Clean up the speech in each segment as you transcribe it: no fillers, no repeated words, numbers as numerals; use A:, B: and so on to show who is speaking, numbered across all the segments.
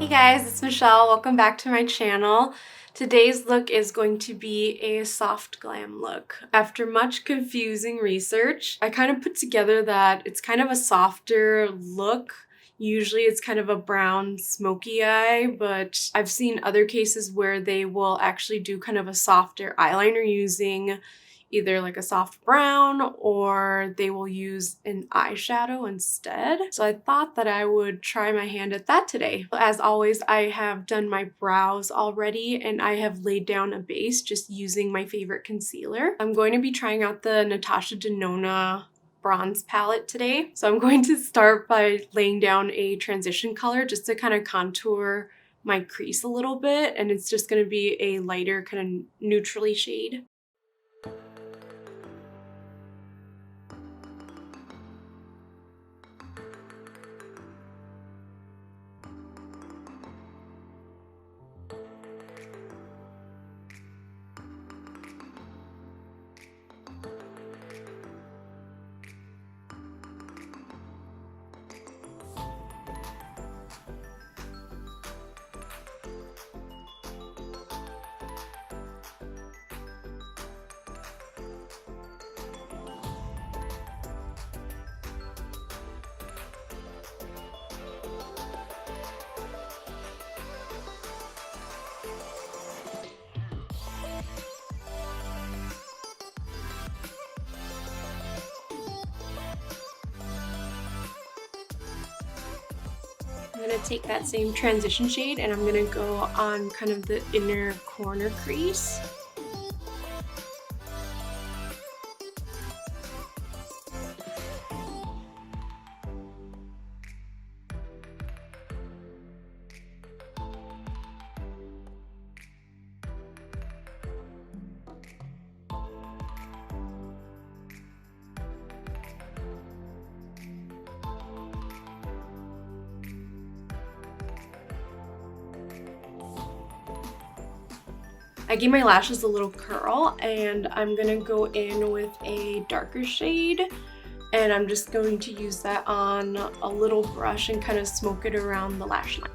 A: Hey guys, it's Michelle. Welcome back to my channel. Today's look is going to be a soft glam look. After much confusing research, I kind of put together that it's kind of a softer look. Usually it's kind of a brown smoky eye, but I've seen other cases where they will actually do kind of a softer eyeliner using either like a soft brown or they will use an eyeshadow instead. So I thought that I would try my hand at that today. As always, I have done my brows already and I have laid down a base just using my favorite concealer. I'm going to be trying out the Natasha Denona bronze palette today. So I'm going to start by laying down a transition color just to kind of contour my crease a little bit, and it's just going to be a lighter kind of neutrally shade. I'm going to take that same transition shade and I'm going to go on kind of the inner corner crease. I gave my lashes a little curl and I'm gonna go in with a darker shade and I'm just going to use that on a little brush and kind of smoke it around the lash line.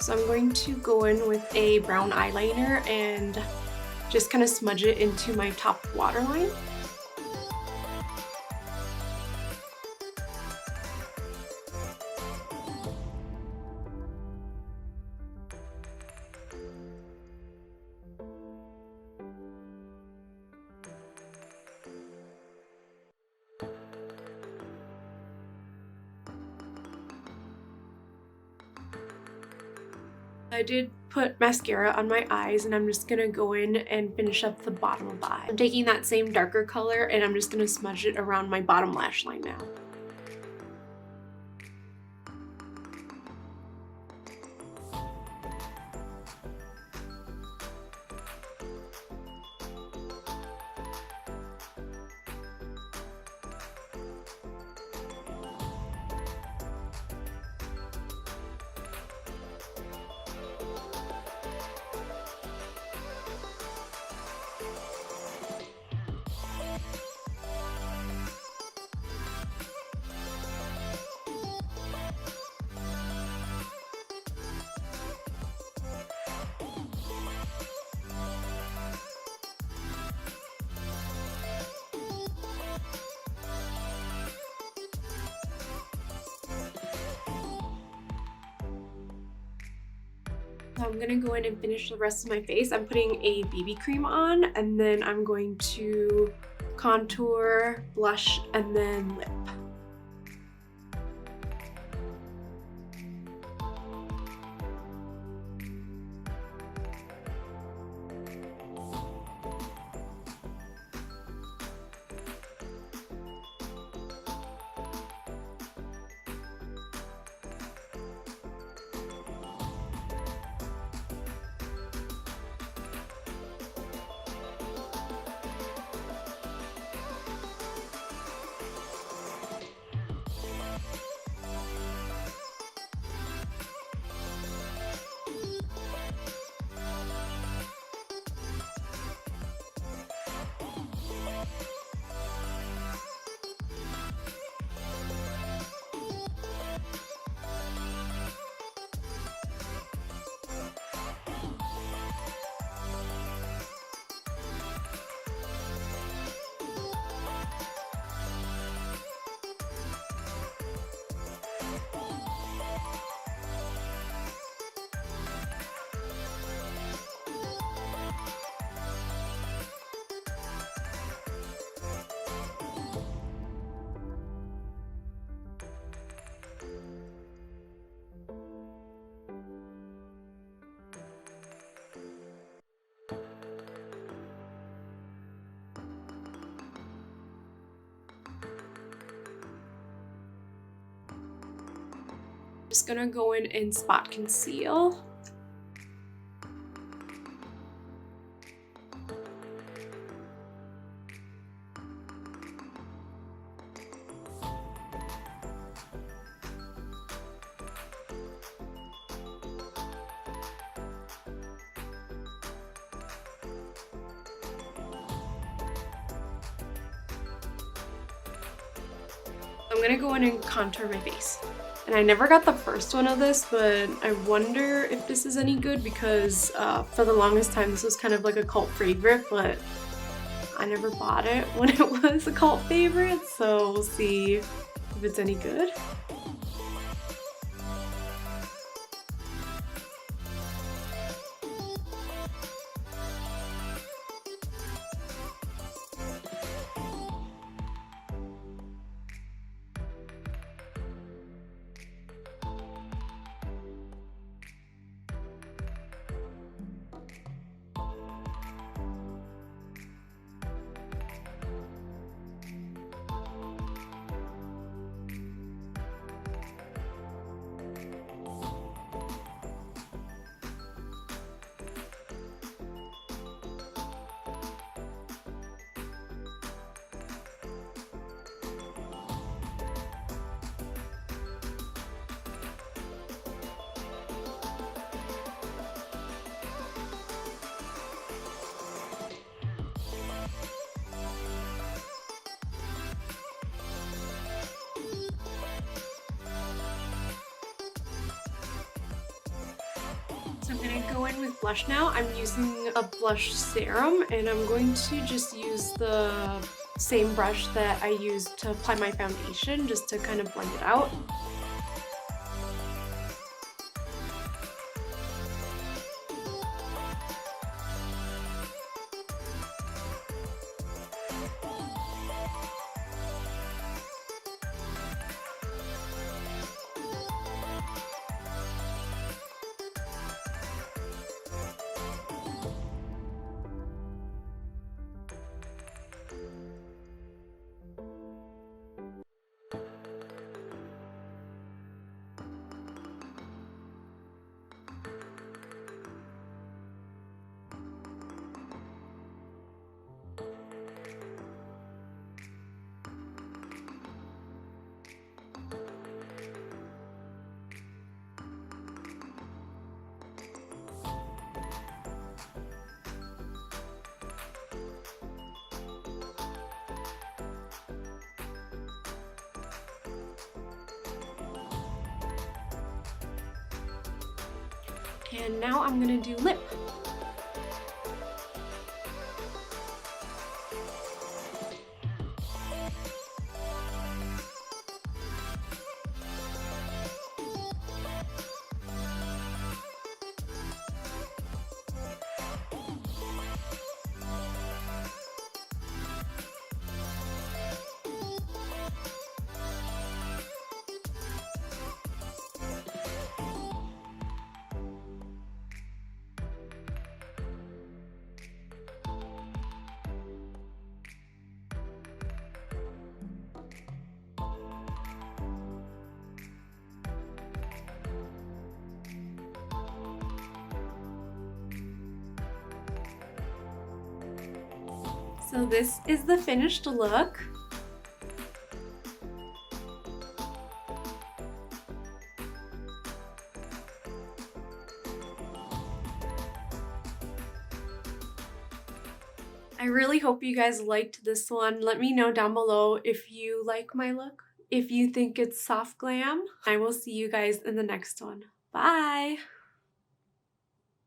A: So I'm going to go in with a brown eyeliner and just kind of smudge it into my top waterline. I did put mascara on my eyes and I'm just gonna go in and finish up the bottom of the eye. I'm taking that same darker color and I'm just gonna smudge it around my bottom lash line now. So I'm gonna go in and finish the rest of my face. I'm putting a BB cream on and then I'm going to contour, blush, and then lip. Just gonna go in and spot conceal. I'm gonna go in and contour my face. And I never got the first one of this, but I wonder if this is any good because for the longest time this was kind of like a cult favorite, but I never bought it when it was a cult favorite, so we'll see if it's any good. So I'm going to go in with blush now. I'm using a blush serum and I'm going to just use the same brush that I used to apply my foundation just to kind of blend it out. And now I'm gonna do lip. So this is the finished look. I really hope you guys liked this one. Let me know down below if you like my look, if you think it's soft glam. I will see you guys in the next one. Bye!